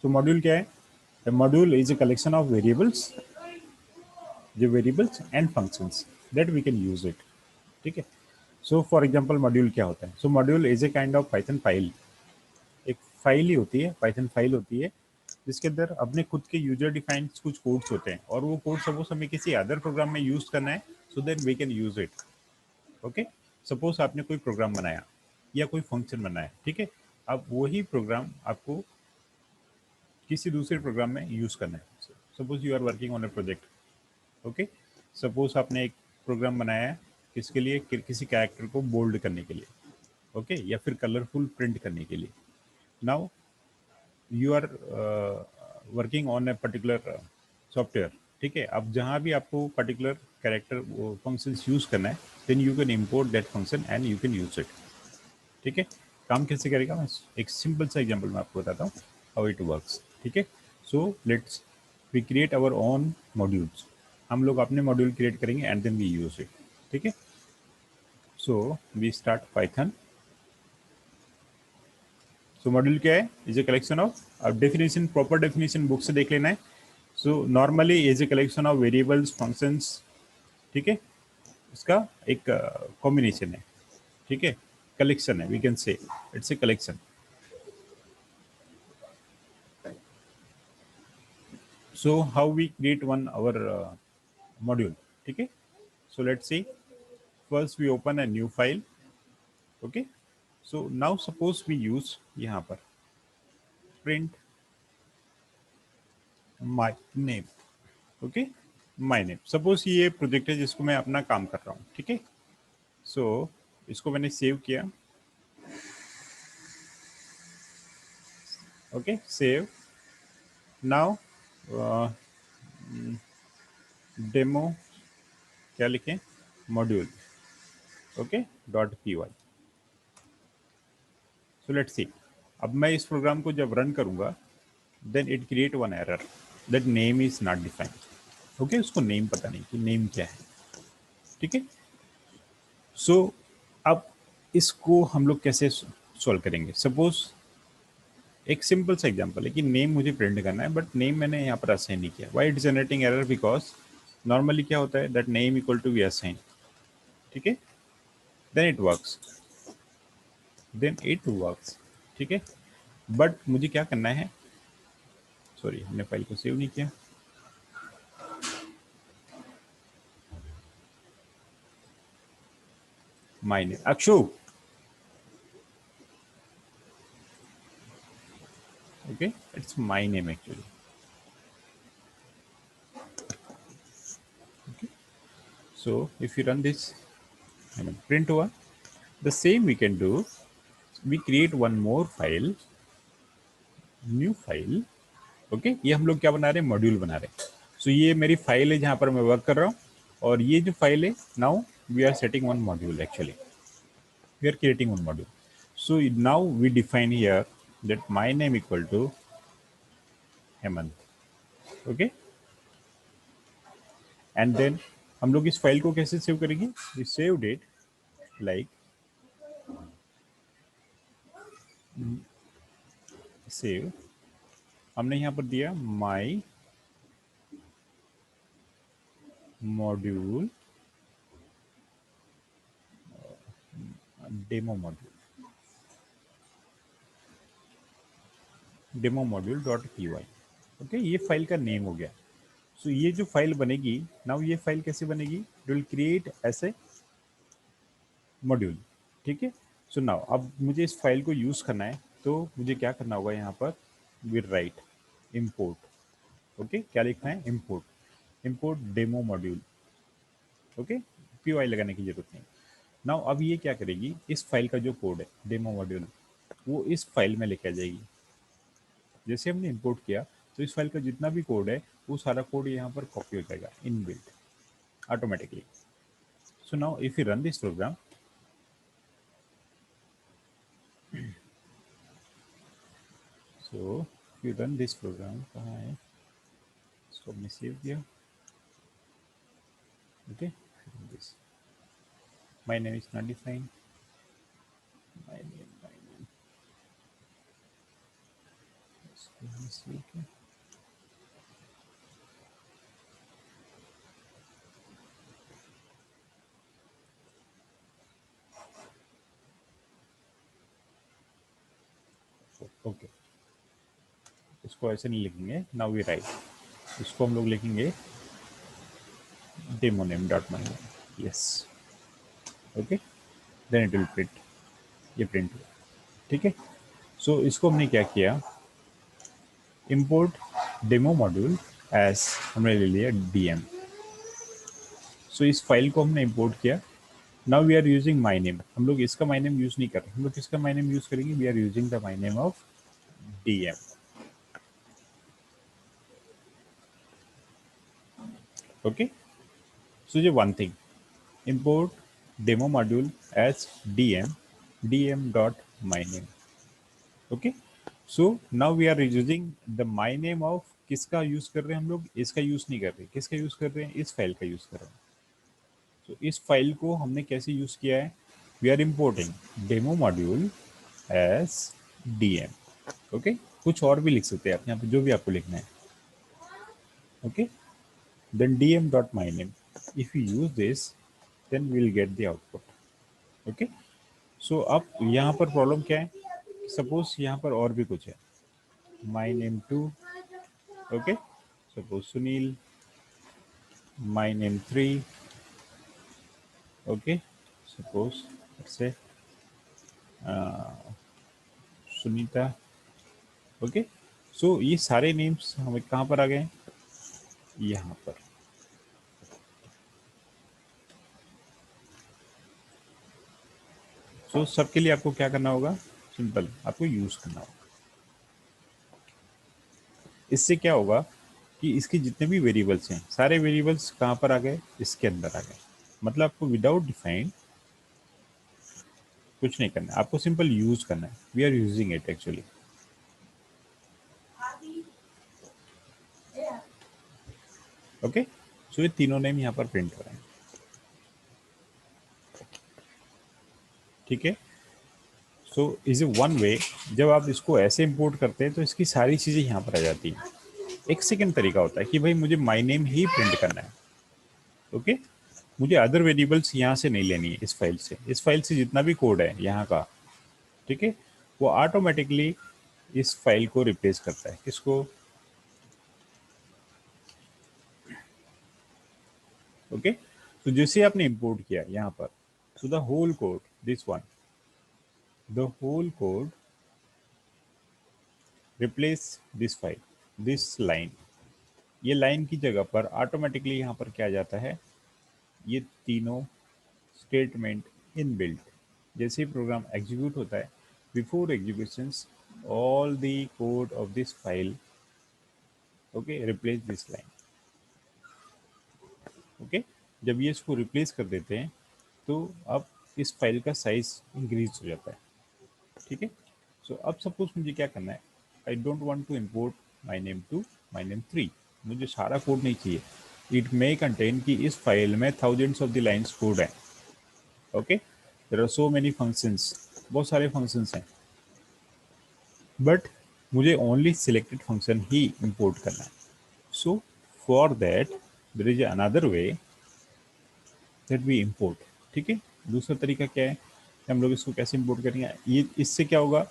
So module क्या है? A module is a collection of variables, जो variables and functions that we can use it. ठीक है. So for example module क्या होता है? So module is a kind of Python file. एक file ही होती है, पाइथन फाइल होती है जिसके अंदर अपने खुद के यूजर डिफाइंड कुछ कोड्स होते हैं और वो कोड सपोज हमें किसी अदर प्रोग्राम में यूज करना है so that we can use it. Okay. Suppose आपने कोई प्रोग्राम बनाया या कोई फंक्शन बनाया, ठीक है. अब वही प्रोग्राम आपको किसी दूसरे प्रोग्राम में यूज करना है. Suppose you are working on a project. Okay. Suppose आपने एक प्रोग्राम बनाया है किसके लिए, किसी कैरेक्टर को बोल्ड करने के लिए, ओके, या फिर कलरफुल प्रिंट करने के लिए. Now you are working on a particular software, ठीक है. अब जहाँ भी आपको पर्टिकुलर कैरेक्टर फंक्शंस यूज करना है then you can import that function and you can use it. ठीक है. काम कैसे करेगा, मैं एक सिंपल सा एग्जांपल मैं आपको बताता हूँ हाउ इट वर्क्स. ठीक है. So let's we create our own modules. हम लोग अपने मॉड्यूल क्रिएट करेंगे and then we use it. ठीक है. So we start Python. So module क्या है, इज ए कलेक्शन ऑफ, अब डेफिनेशन प्रॉपर डेफिनेशन बुक से देख लेना है. So normally is a collection of variables functions. ठीक है. इसका एक कॉम्बिनेशन है. ठीक है. कलेक्शन है, we can say it's a collection. So how we create one our module. ठीक है. So let's see. First we open a new file. Okay. So now suppose we use यहाँ पर print my name. Okay. My name. Suppose ये project है जिसको मैं अपना काम कर रहा हूँ. ठीक है. So इसको मैंने सेव किया. Okay. Save. Now डेमो क्या लिखें, module. Okay. Dot P Y. So let's see. अब मैं इस प्रोग्राम को जब रन करूंगा then it create one error that name is not defined. Okay. उसको नेम पता नहीं कि नेम क्या है. ठीक है. सो अब इसको हम लोग कैसे सॉल्व करेंगे. सपोज एक सिंपल सा एग्जांपल है कि नेम मुझे प्रिंट करना है बट नेम मैंने यहाँ पर असाइन नहीं किया. Why it generating error, because normally क्या होता है that name equal to we assign. ठीक है. Then it works. ठीक है. बट मुझे क्या करना है, सॉरी हमने फाइल को सेव नहीं किया. My name Akshu. Okay, it's my name actually. Okay. So if you run this and print one, the same we can do. We create one more file, new file. Okay. ये हम लोग क्या बना रहे हैं, मॉड्यूल बना रहे हैं. So ये मेरी फाइल है जहाँ पर मैं वर्क कर रहा हूँ और ये जो फाइल है now we are setting one module actually. We are creating one module. So now we define here that my name equal to Hemant. Okay. And then हम लोग इस फाइल को कैसे सेव करेंगे, we saved it like save. हमने यहाँ पर दिया my module demo module dot P Y. Okay. ये फाइल का नेम हो गया. सो ये जो फाइल बनेगी नाउ, ये फाइल कैसे बनेगी, it will create as a module. ठीक है. सो नाउ अब मुझे इस फाइल को यूज करना है तो मुझे क्या करना होगा, यहाँ पर विल राइट इम्पोर्ट. ओके. क्या लिखना है, import demo module. Okay. P Y लगाने की जरूरत नहीं. नाउ अब ये क्या करेगी, इस फाइल का जो कोड है डेमो मॉड्यूल वो इस फाइल में लेके आ जाएगी. जैसे हमने इंपोर्ट किया तो इस फाइल का जितना भी कोड है वो सारा कोड यहाँ पर कॉपी हो जाएगा inbuilt automatically. So now if you run this program, so you run this program, कहाँ है, इसको हमने सेव किया. Okay. This my name is not defined. My name okay, इसको ऐसे नहीं लिखेंगे, नाउ वी राइट, इसको हम लोग लिखेंगे demo name dot my name, yes, okay, then it will print, ये प्रिंट हुआ, ठीक है। सो इसको हमने क्या किया, इंपोर्ट डेमो मॉड्यूल एज हमने ले लिया डीएम। सो इस फाइल को हमने इंपोर्ट किया। Now we are using my name, हम लोग इसका माई नेम यूज नहीं कर रहे, हम लोग किसका माई नेम यूज करेंगे, we are using the my name of DM, okay. So जो one thing, import demo module as dm dot my name, okay। so now we are using the my name of, किसका use कर रहे हैं हम लोग, इसका use नहीं कर रहे, किसका यूज कर रहे हैं, इस फाइल का यूज कर रहे हैं। तो इस फाइल को हमने कैसे यूज किया है, we are importing demo module as DM, okay. कुछ और भी लिख सकते हैं आप यहाँ पे, जो भी आपको लिखना है, okay. then dm dot my name, if you use this then we'll get the output, okay. So अब यहाँ पर प्रॉब्लम क्या है, सपोज यहाँ पर और भी कुछ है, my name two, okay, suppose Sunil, my name three, okay, suppose say Sunita, okay. So ये सारे नेम्स हमें कहाँ पर आ गए, यहाँ पर। सो सबके लिए आपको क्या करना होगा, सिंपल, आपको यूज करना होगा। इससे क्या होगा कि इसके जितने भी वेरिएबल्स हैं, सारे वेरिएबल्स कहाँ पर आ गए, इसके अंदर आ गए। मतलब आपको विदाउट डिफाइन कुछ नहीं करना है, आपको सिंपल यूज करना है, we are using it actually, okay. So ये तीनों नेम यहाँ पर प्रिंट हो रहे हैं, ठीक है। So is a one way, जब आप इसको ऐसे इंपोर्ट करते हैं तो इसकी सारी चीज़ें यहाँ पर आ जाती हैं। एक सेकेंड तरीका होता है कि भाई मुझे माई नेम ही प्रिंट करना है, ओके, मुझे अदर वेरिएबल्स यहाँ से नहीं लेनी है, इस फाइल से, इस फाइल से जितना भी कोड है यहाँ का, ठीक है, वो ऑटोमेटिकली इस फाइल को रिप्लेस करता है, किसको, ओके। तो जैसे आपने इंपोर्ट किया यहाँ पर, so the whole code, this one, the whole code replace this file, this line, ये लाइन की जगह पर ऑटोमेटिकली यहाँ पर क्या आ जाता है, ये तीनों स्टेटमेंट इन बिल्ट, जैसे ही प्रोग्राम एग्जीक्यूट होता है, before executions all the code of this file, okay, replace this line, okay. जब ये इसको रिप्लेस कर देते हैं तो अब इस फाइल का साइज इंक्रीज हो जाता है, ठीक है। सो अब सपोज मुझे क्या करना है, I don't want to import my name to my name three, मुझे सारा कोड नहीं चाहिए, इट मे कंटेन कि इस फाइल में thousands of the lines code है, okay, there are so many functions, बहुत सारे फंक्शंस हैं, बट मुझे ओनली सिलेक्टेड फंक्शन ही इंपोर्ट करना है। So for that there is another way that we import, ठीक है। दूसरा तरीका क्या है कि हम लोग इसको कैसे इंपोर्ट करेंगे, ये इससे क्या होगा,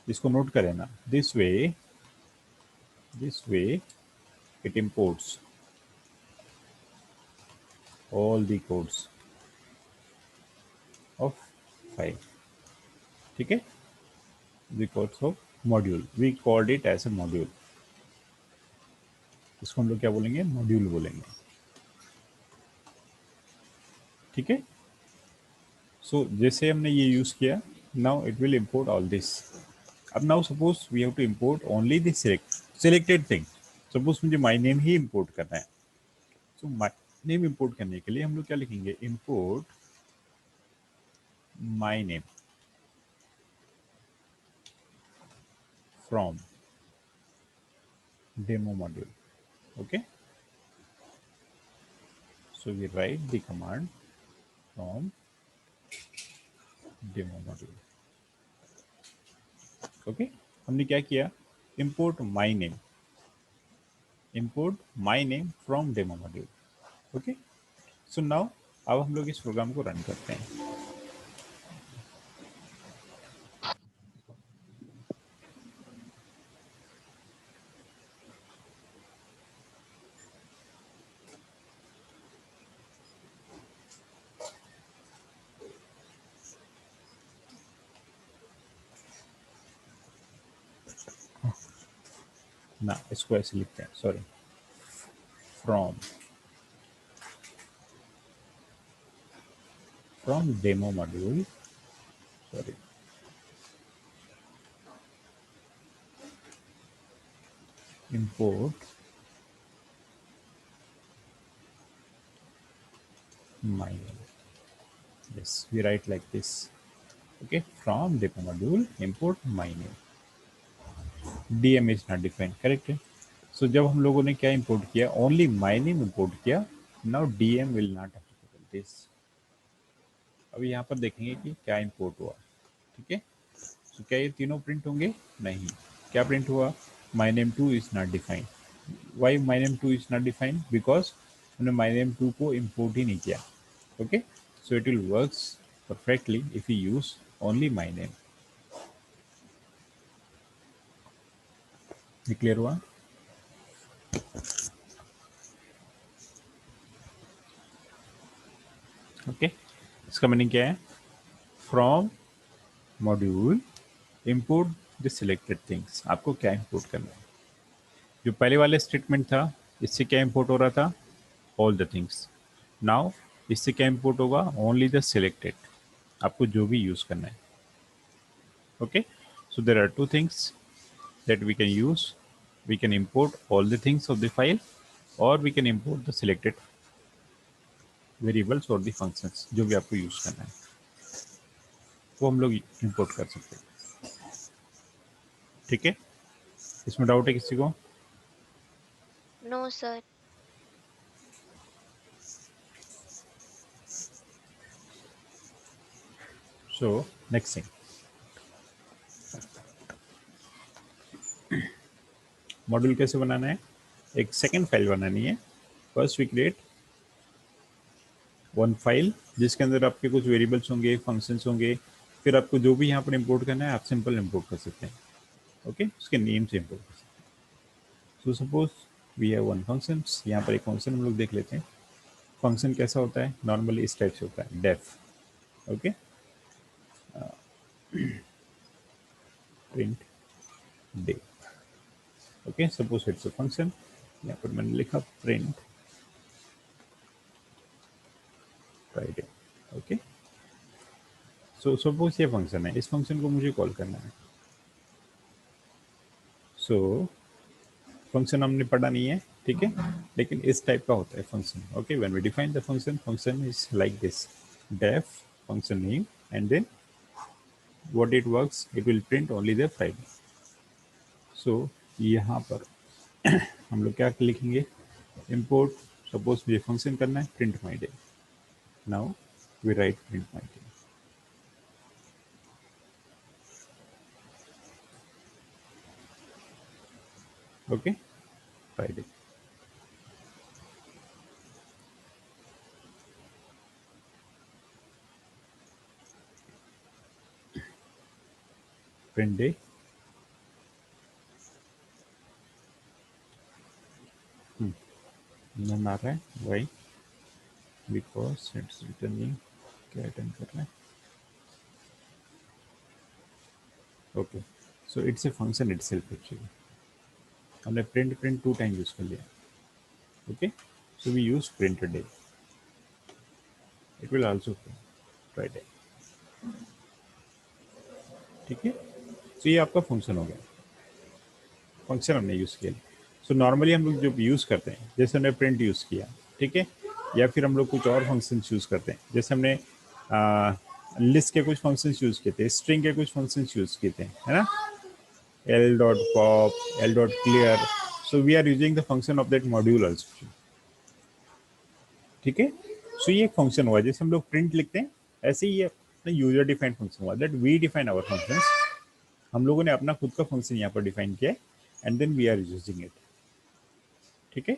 इसको नोट करें ना, this way it imports all the codes of file, ठीक है, the codes of module, we called it as a module, इसको हम लोग क्या बोलेंगे, मॉड्यूल बोलेंगे, ठीक है। सो जैसे हमने ये यूज किया, now it will import all this. अब now suppose we have to import only this selected thing, suppose मुझे माई नेम ही इंपोर्ट करना है। सो माई नेम इंपोर्ट करने के लिए हम लोग क्या लिखेंगे, import my name from demo module, okay. So we write the command from demo module, okay. हमने क्या किया, import my name, import my name from demo module. Okay, so now अब हम लोग इस प्रोग्राम को रन करते हैं. ना इसको ऐसे लिखते हैं, sorry, from demo module, sorry, import my name. Yes, we write like this. Okay, from demo module import my name. DM is not defined, correct है. So जब हम लोगों ने क्या import किया, only my name import किया. Now DM will not applicable this. अभी यहाँ पर देखेंगे कि क्या import हुआ, ठीक है. So क्या ये तीनों प्रिंट होंगे? नहीं. क्या प्रिंट हुआ? My name 2 is not defined. Why my name 2 is not defined? Because हमने my name 2 को import ही नहीं किया. Okay, so it will works perfectly if we use only my name. ये क्लियर हुआ? ओके, इसका मीनिंग क्या है? From module import the selected things. आपको क्या इंपोर्ट करना है? जो पहले वाले स्टेटमेंट था, इससे क्या इंपोर्ट हो रहा था? All the things. नाउ इससे क्या इंपोर्ट होगा? Only the selected. आपको जो भी यूज करना है. Okay, so there are two things that we can use. We can import all the things of the file, or we can import the selected variables or the functions. जो भी आपको use करना है वो हम लोग इंपोर्ट कर सकते हैं. ठीक है, इसमें डाउट है किसी को? No, sir. So next thing, module कैसे बनाना है? एक सेकेंड फाइल बनानी है. First we create one file जिसके अंदर आपके कुछ वेरिएबल्स होंगे, फंक्शंस होंगे. फिर आपको जो भी यहाँ पर इंपोर्ट करना है आप सिंपल इंपोर्ट कर सकते हैं. ओके, उसके नेम से इंपोर्ट कर सकते हैं. So suppose we have one function. यहाँ पर एक फंक्शन हम लोग देख लेते हैं. फंक्शन कैसा होता है? नॉर्मली इस टाइप से होता है, def. Okay, print day. Okay, suppose it's a function. यहाँ पर मैंने लिखा print Friday. Okay, so suppose ये फंक्शन है. इस फंक्शन को मुझे कॉल करना है. सो फंक्शन हमने पढ़ा नहीं है, ठीक है, लेकिन इस टाइप का होता है function. Okay, when we define the function, function is like this, def function name, and then what it works, it will print only the Friday. So यहाँ पर हम लोग क्या लिखेंगे? import, सपोज मुझे फंक्शन करना है print my day. Now we write print my day. Okay, Friday. Print day. None आ रहा है. Why? Because it's returning. क्या रिटर्न कर रहा है? Okay, so it's a function itself actually. हमने print टू टाइम यूज कर लिया. Okay, so we use print a day. It will also print Friday. ठीक है, तो ये आपका फंक्शन हो गया. फंक्शन हमने यूज़ किया. सो नॉर्मली हम लोग जो यूज़ करते हैं, जैसे हमने प्रिंट यूज़ किया, ठीक है, या फिर हम लोग कुछ और फंक्शन यूज़ करते हैं. जैसे हमने लिस्ट के कुछ फंक्शन यूज़ किए थे, स्ट्रिंग के कुछ फंक्शन यूज़ किए थे, है ना, L dot pop, L dot clear. So we are using the function of that module also. ठीक है, सो ये एक फंक्शन हुआ. जैसे हम लोग प्रिंट लिखते हैं, ऐसे ही ये अपना यूजर डिफाइंड फंक्शन हुआ, that we define our functions. हम लोगों ने अपना खुद का फंक्शन यहाँ पर डिफाइन किया है, and then we are using it. ठीक है.